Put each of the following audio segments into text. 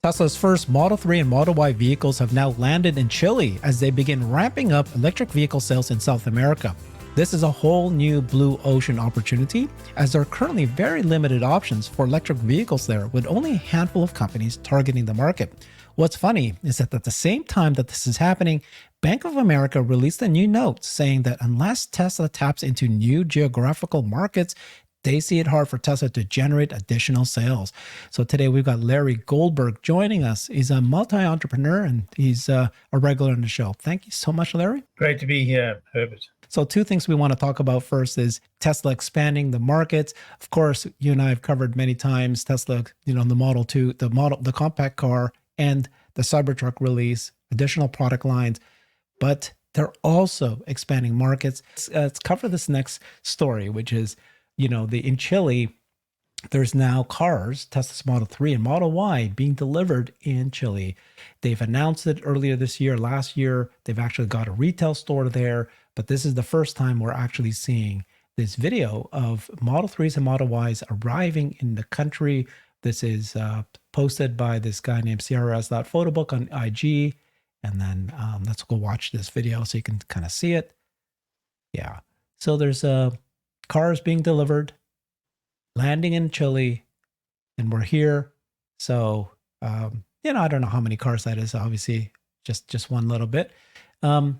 Tesla's first Model 3 and Model Y vehicles have now landed in Chile as they begin ramping up electric vehicle sales in South America. This is a whole new blue ocean opportunity, as there are currently very limited options for electric vehicles there, with only a handful of companies targeting the market. What's funny is that at the same time that this is happening, Bank of America released a new note saying that unless Tesla taps into new geographical markets, they see it hard for Tesla to generate additional sales. So today we've got Larry Goldberg joining us. He's a multi-entrepreneur and he's a regular on the show. Thank you so much, Larry. Great to be here, Herbert. So two things we want to talk about first is Tesla expanding the markets. Of course, you and I have covered many times Tesla, the Model 2, the compact car, and the Cybertruck release, additional product lines, but they're also expanding markets. Let's cover this next story, which is, in Chile, there's now cars, Tesla's Model 3 and Model Y, being delivered in Chile. They've announced it earlier this year. Last year, they've actually got a retail store there, but this is the first time we're actually seeing this video of Model 3s and Model Ys arriving in the country. This is posted by this guy named CRS.photobook on IG. And then let's go watch this video so you can kind of see it. Yeah. So there's cars being delivered, landing in Chile, and we're here. So, I don't know how many cars that is, obviously, just one little bit. So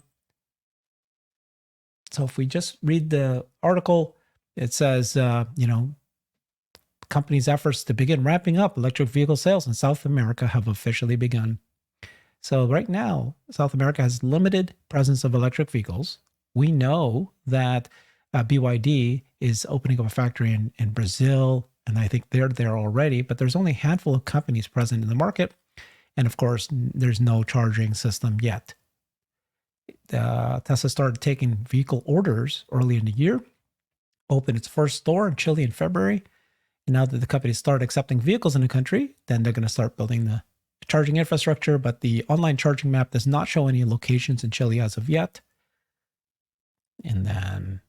if we just read the article, it says, company's efforts to begin ramping up electric vehicle sales in South America have officially begun. So right now, South America has limited presence of electric vehicles. We know that BYD is opening up a factory in Brazil, and I think they're there already, but there's only a handful of companies present in the market. And of course, there's no charging system yet. Tesla started taking vehicle orders early in the year, opened its first store in Chile in February. And now that the company started accepting vehicles in the country, then they're going to start building the charging infrastructure, but the online charging map does not show any locations in Chile as of yet. And then,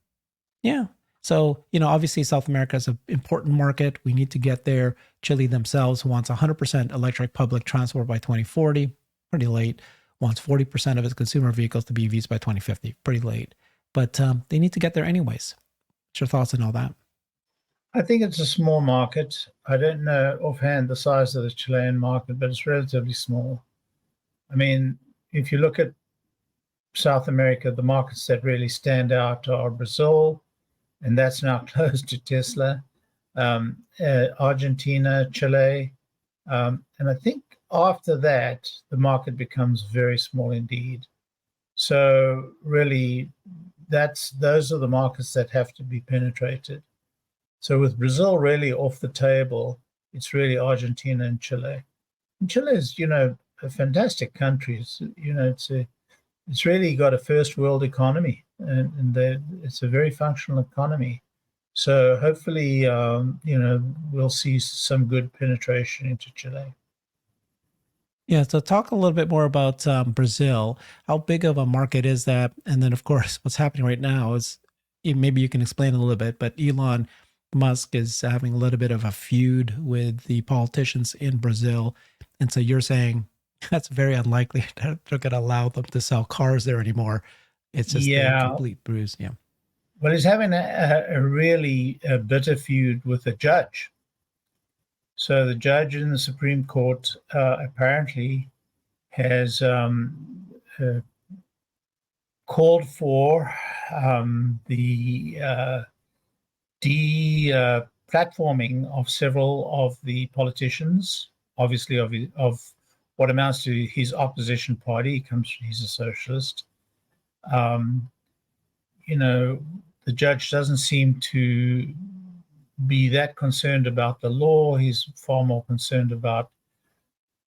so, obviously South America is an important market. We need to get there. Chile themselves wants 100% electric public transport by 2040, pretty late. Wants 40% of its consumer vehicles to be EVs by 2050, pretty late. But they need to get there anyways. What's your thoughts on all that? I think it's a small market. I don't know offhand the size of the Chilean market, but it's relatively small. I mean, if you look at South America, the markets that really stand out are Brazil, and that's now close to Tesla, Argentina, Chile, and I think after that, the market becomes very small indeed. So really, those are the markets that have to be penetrated. So with Brazil really off the table, it's really Argentina and Chile. And Chile is, a fantastic country. It's really got a first world economy, and it's a very functional economy. So hopefully, we'll see some good penetration into Chile. Yeah, so talk a little bit more about Brazil. How big of a market is that? And then, of course, what's happening right now is, maybe you can explain a little bit, but Elon Musk is having a little bit of a feud with the politicians in Brazil. And so you're saying that's very unlikely that they're going to allow them to sell cars there anymore. It's just a complete bruise. Yeah. Well, he's having a really bitter feud with a judge. So the judge in the Supreme Court apparently has called for the de-platforming of several of the politicians, obviously of what amounts to his opposition party. He's a socialist. The judge doesn't seem to be that concerned about the law. He's far more concerned about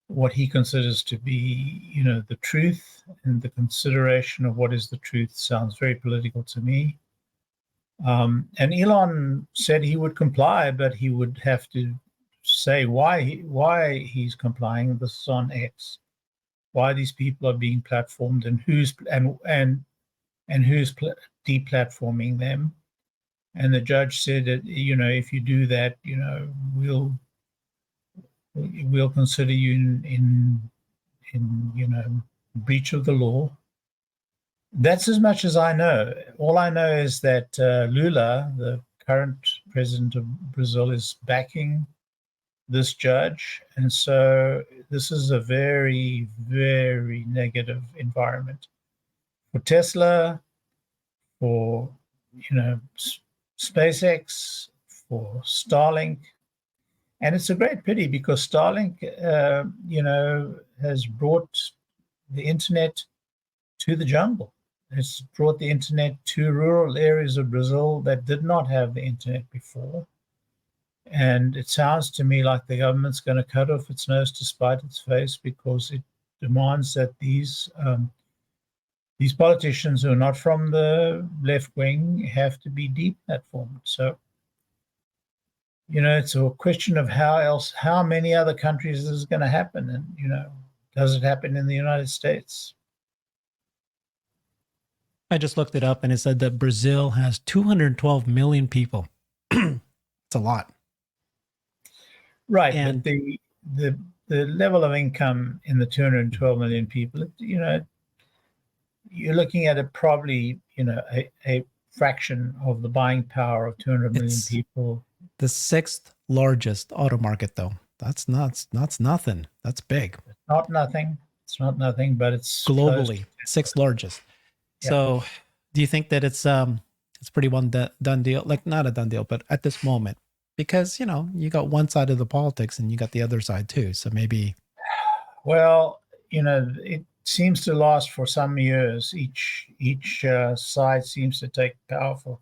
what he considers to be, the truth, and the consideration of what is the truth sounds very political to me. And Elon said he would comply, but he would have to say why he's complying. This is on X. Why these people are being platformed, and who's deplatforming them. And the judge said that, if you do that, we'll we'll consider you in breach of the law. That's as much as I know. All I know is that Lula, the current president of Brazil, is backing this judge. And so this is a very, very negative environment for Tesla, for, SpaceX, for Starlink. And it's a great pity because Starlink, has brought the internet to the jungle. It's brought the internet to rural areas of Brazil that did not have the internet before. And it sounds to me like the government's going to cut off its nose to spite its face because it demands that these politicians who are not from the left wing have to be deplatformed. So, it's a question of how many other countries this is going to happen. And, does it happen in the United States? I just looked it up and it said that Brazil has 212 million people. It's a lot. Right. And but the level of income in the 212 million people, you're looking at it probably, a fraction of the buying power of 200 million people. The sixth largest auto market, though. That's nothing. That's big. It's not nothing. It's not nothing, but it's globally sixth largest. Yeah. So, do you think that it's pretty done deal? Like not a done deal, but at this moment, because you got one side of the politics and you got the other side too. So maybe. Well, it seems to last for some years. Each side seems to take power for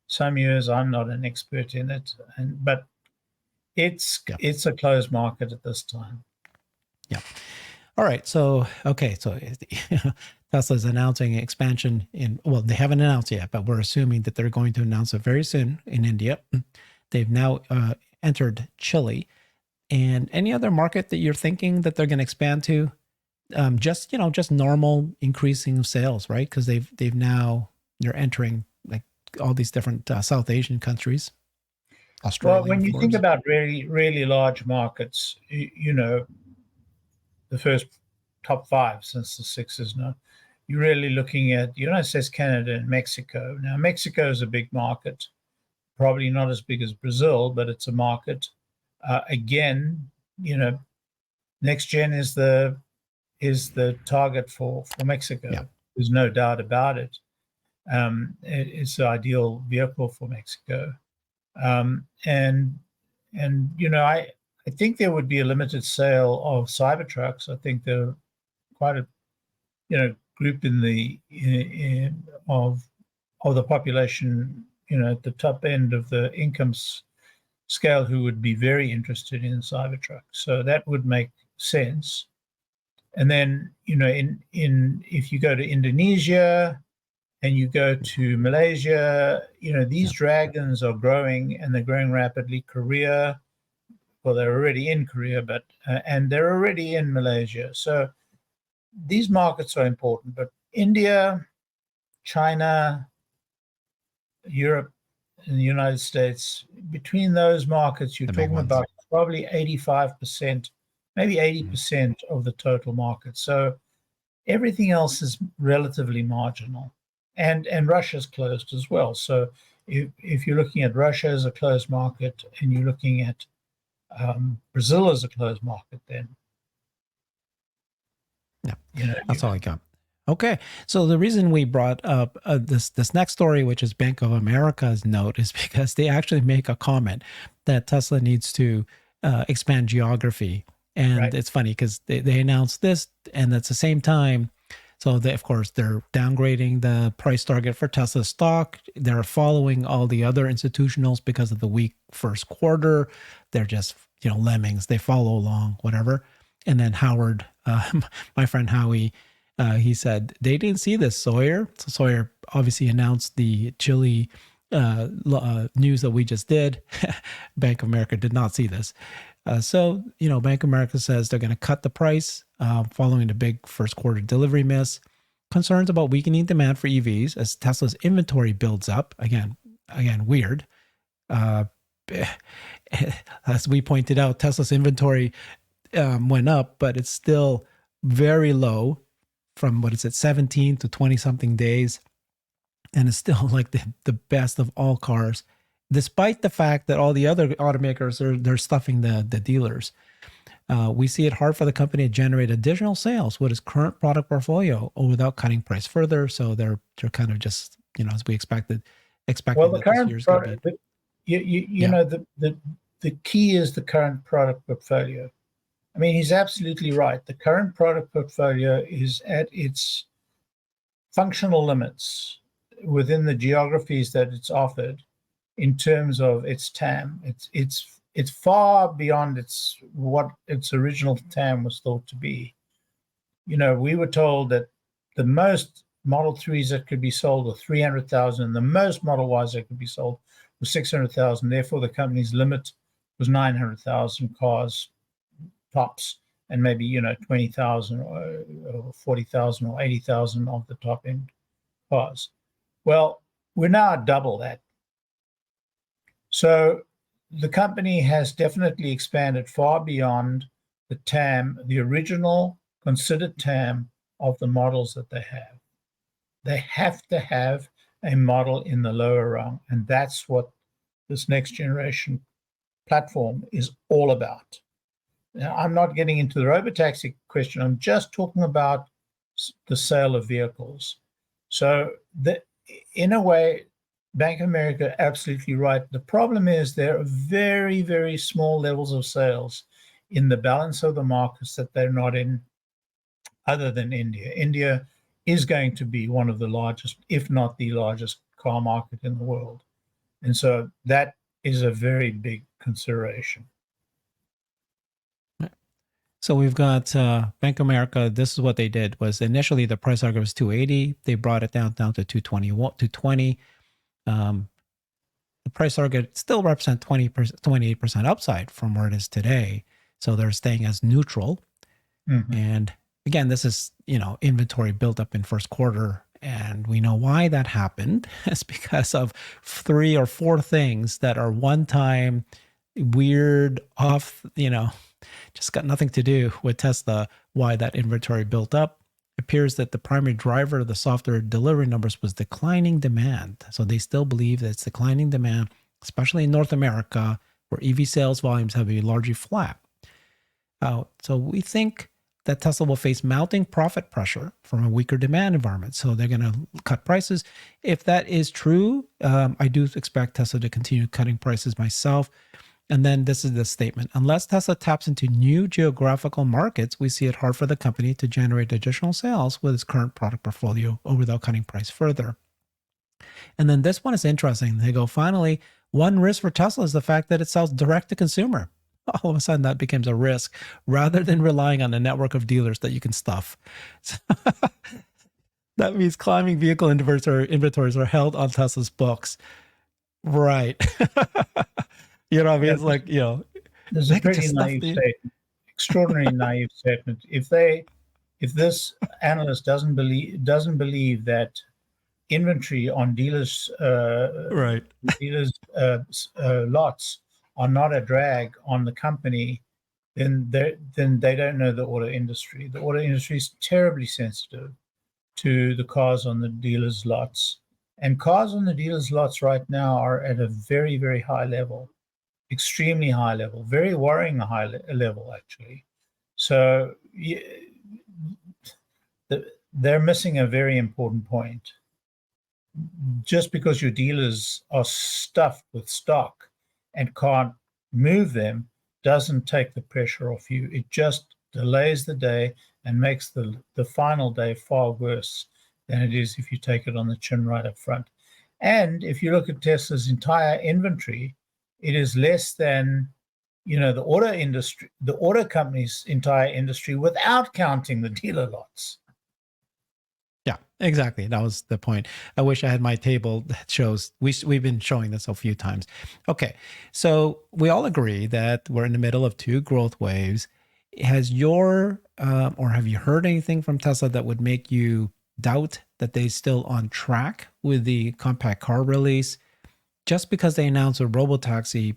some years. I'm not an expert in it, but it's a closed market at this time. Yeah. All right. So, okay. So Tesla's announcing expansion they haven't announced yet, but we're assuming that they're going to announce it very soon in India. They've now entered Chile. And any other market that you're thinking that they're going to expand to? Just normal increasing of sales, right? Because they're entering like all these different South Asian countries. Australia. Well, when you think about really, really large markets, the first top five since the sixes now, you're really looking at the United States, Canada, and Mexico. Now, Mexico is a big market, probably not as big as Brazil, but it's a market. Again, next gen is the target for Mexico. Yeah. There's no doubt about it. It's the ideal vehicle for Mexico. I think there would be a limited sale of Cybertrucks. I think they're quite a group of the population, at the top end of the income scale who would be very interested in Cybertruck. So that would make sense. And then, if you go to Indonesia and you go to Malaysia, these dragons are growing and they're growing rapidly. Korea, well, they're already in Korea, but and they're already in Malaysia. So these markets are important, but India, China, Europe, and the United States, between those markets, you're talking about probably 85%, maybe 80% of the total market. So everything else is relatively marginal. And Russia's closed as well. So if you're looking at Russia as a closed market and you're looking at Brazil as a closed market, then that's all I got. Okay, so the reason we brought up this next story, which is Bank of America's note, is because they actually make a comment that Tesla needs to expand geography, and It's funny because they announced this, and at the same time. So, of course, they're downgrading the price target for Tesla stock. They're following all the other institutionals because of the weak first quarter. They're just, lemmings. They follow along, whatever. And then Howard, my friend Howie, he said, they didn't see this, Sawyer. So Sawyer obviously announced the Chile news that we just did. Bank of America did not see this. So, Bank of America says they're going to cut the price following the big first quarter delivery miss. Concerns about weakening demand for EVs as Tesla's inventory builds up. Again, weird. As we pointed out, Tesla's inventory went up, but it's still very low from, what is it, 17 to 20 something days. And it's still like the best of all cars, despite the fact that all the other automakers they're stuffing the dealers. We see it hard for the company to generate additional sales with its current product portfolio or without cutting price further. So they're kind of just, as we expected Well, the that this current year's going to be. product, you Yeah. know, the key is the current product portfolio. I mean, he's absolutely right. The current product portfolio is at its functional limits within the geographies that it's offered in terms of its TAM. It's far beyond what its original TAM was thought to be. We were told that the most Model 3s that could be sold were 300,000, and the most Model Ys that could be sold were 600,000. Therefore, the company's limit was 900,000 cars tops, and maybe 20,000 or 40,000 or 80,000 of the top end cars. Well, we're now at double that. So the company has definitely expanded far beyond the TAM, the original considered TAM of the models that they have. They have to have a model in the lower rung, and that's what this next generation platform is all about. Now, I'm not getting into the robotaxi question. I'm just talking about the sale of vehicles. So in a way, Bank of America, absolutely right. The problem is there are very, very small levels of sales in the balance of the markets that they're not in, other than India. India is going to be one of the largest, if not the largest, car market in the world. And so that is a very big consideration. So we've got Bank of America. This is what they did: was initially the price target was 280. They brought it down to 220. The price target still represents 28% upside from where it is today. So they're staying as neutral. Mm-hmm. And again, this is, inventory built up in first quarter. And we know why that happened. It's because of 3 or 4 things that are one-time, weird, off, just got nothing to do with Tesla, why that inventory built up. It appears that the primary driver of the software delivery numbers was declining demand. So they still believe that it's declining demand, especially in North America, where EV sales volumes have been largely flat. So we think that Tesla will face mounting profit pressure from a weaker demand environment. So they're going to cut prices. If that is true, I do expect Tesla to continue cutting prices myself. And then this is the statement: unless Tesla taps into new geographical markets, we see it hard for the company to generate additional sales with its current product portfolio or without cutting price further. And then this one is interesting. They go, finally, one risk for Tesla is the fact that it sells direct to consumer. All of a sudden that becomes a risk rather than relying on a network of dealers that you can stuff. That means climbing vehicle inventories are held on Tesla's books. Right. It's like, there's a pretty naive statement, extraordinarily naive statement. If this analyst doesn't believe that inventory on dealers lots are not a drag on the company, then they don't know the auto industry. The auto industry is terribly sensitive to the cars on the dealers' lots, and cars on the dealers' lots right now are at a very, very high level. Extremely high level, very worrying high level, actually. So they're missing a very important point. Just because your dealers are stuffed with stock and can't move them doesn't take the pressure off you. It just delays the day and makes the final day far worse than it is if you take it on the chin right up front. And if you look at Tesla's entire inventory, it is less than, the auto company's entire industry without counting the dealer lots. Yeah, exactly. That was the point. I wish I had my table that shows, we've been showing this a few times. Okay, so we all agree that we're in the middle of 2 growth waves. Has or have you heard anything from Tesla that would make you doubt that they're still on track with the compact car release? Just because they announced a robotaxi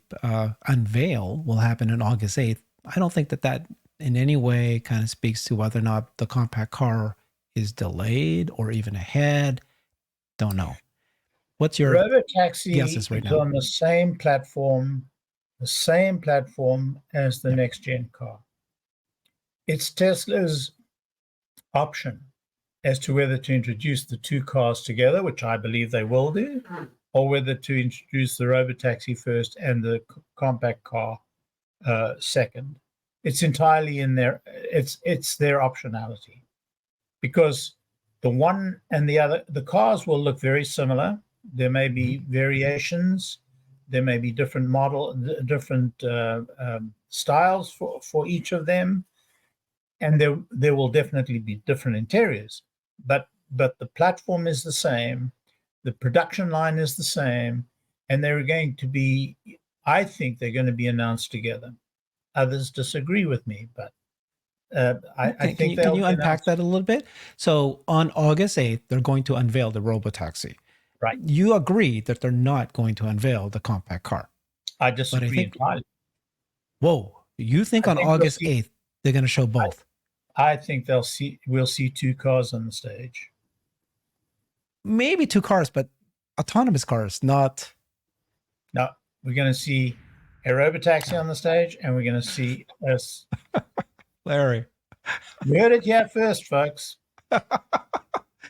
unveil will happen on August 8th, I don't think that in any way kind of speaks to whether or not the compact car is delayed or even ahead? Don't know. What's your Robotaxi guesses right is now? on the same platform as the next gen car. It's Tesla's option as to whether to introduce the two cars together, which I believe they will do, or whether to introduce the Robotaxi first and the compact car second. It's entirely in their it's their optionality, because the one and the other, the cars will look very similar. There may be variations, there may be different styles for each of them, and there will definitely be different interiors. But the platform is the same, the production line is the same, and they're going to be, I think they're going to be announced together. Others disagree with me, but I think can you unpack that a little bit? So on August 8th, they're going to unveil the Robotaxi. Right. You agree that they're not going to unveil the compact car. I disagree entirely. Whoa. You think on August 8th, they're going to show both? I think we'll see two cars on the stage. Maybe two cars, but autonomous cars, not. No, we're going to see a Robotaxi on the stage, and we're going to see us. Larry. You heard it here first, folks.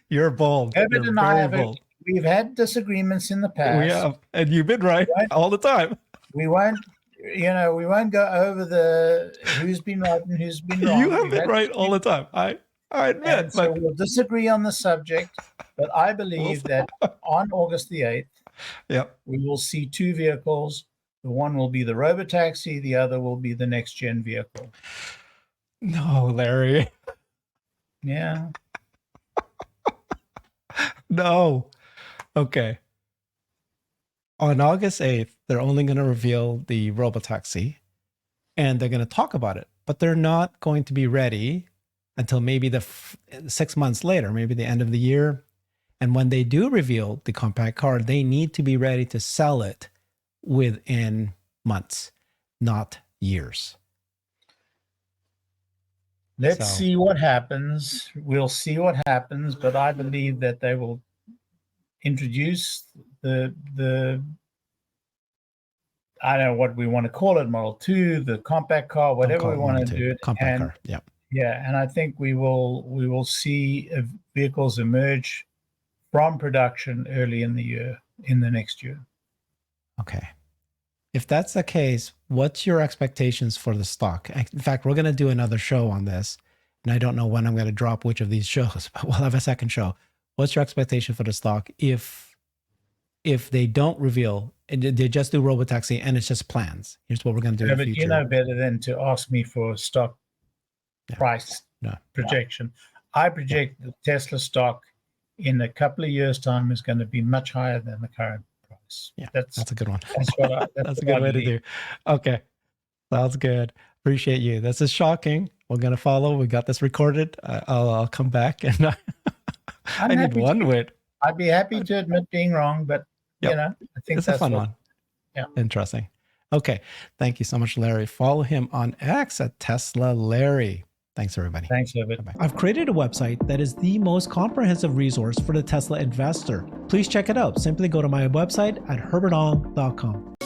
You're bold. Herbert and I we've had disagreements in the past. We have, and you've been right all the time. We won't go over who's been right and who's been wrong. You have been right all the time. I admit. So we'll disagree on the subject, but I believe that on August the 8th, we will see two vehicles. The one will be the Robotaxi, the other will be the next gen vehicle. No, Larry. Yeah. No. Okay. On August 8th, they're only going to reveal the Robotaxi, and they're going to talk about it, but they're not going to be ready until maybe 6 months later, maybe the end of the year. And when they do reveal the compact car, they need to be ready to sell it within months, not years. Let's see what happens. We'll see what happens, but I believe that they will introduce the I don't know what we want to call it, Model 2, the compact car, whatever we want to do it. Compact car, yeah. Yeah, and I think we will see vehicles emerge from production early in the next year. Okay. If that's the case, what's your expectations for the stock? In fact, we're going to do another show on this, and I don't know when I'm going to drop which of these shows, but we'll have a second show. What's your expectation for the stock if they don't reveal, they just do Robotaxi and it's just plans? Here's what we're going to do in the future. You know better than to ask me for stock price projection. I project the Tesla stock in a couple of years' time is going to be much higher than the current price. Yeah, that's a good one. That's a good way to do. Okay, sounds good. Appreciate you. This is shocking. We're going to follow. We got this recorded. I'll come back, and I need one win. I'd be happy to admit being wrong, but I think it's a fun one. Yeah, interesting. Okay, thank you so much, Larry. Follow him on X at Tesla Larry. Thanks, everybody. Thanks, Herbert. Bye-bye. I've created a website that is the most comprehensive resource for the Tesla investor. Please check it out. Simply go to my website at herbertong.com.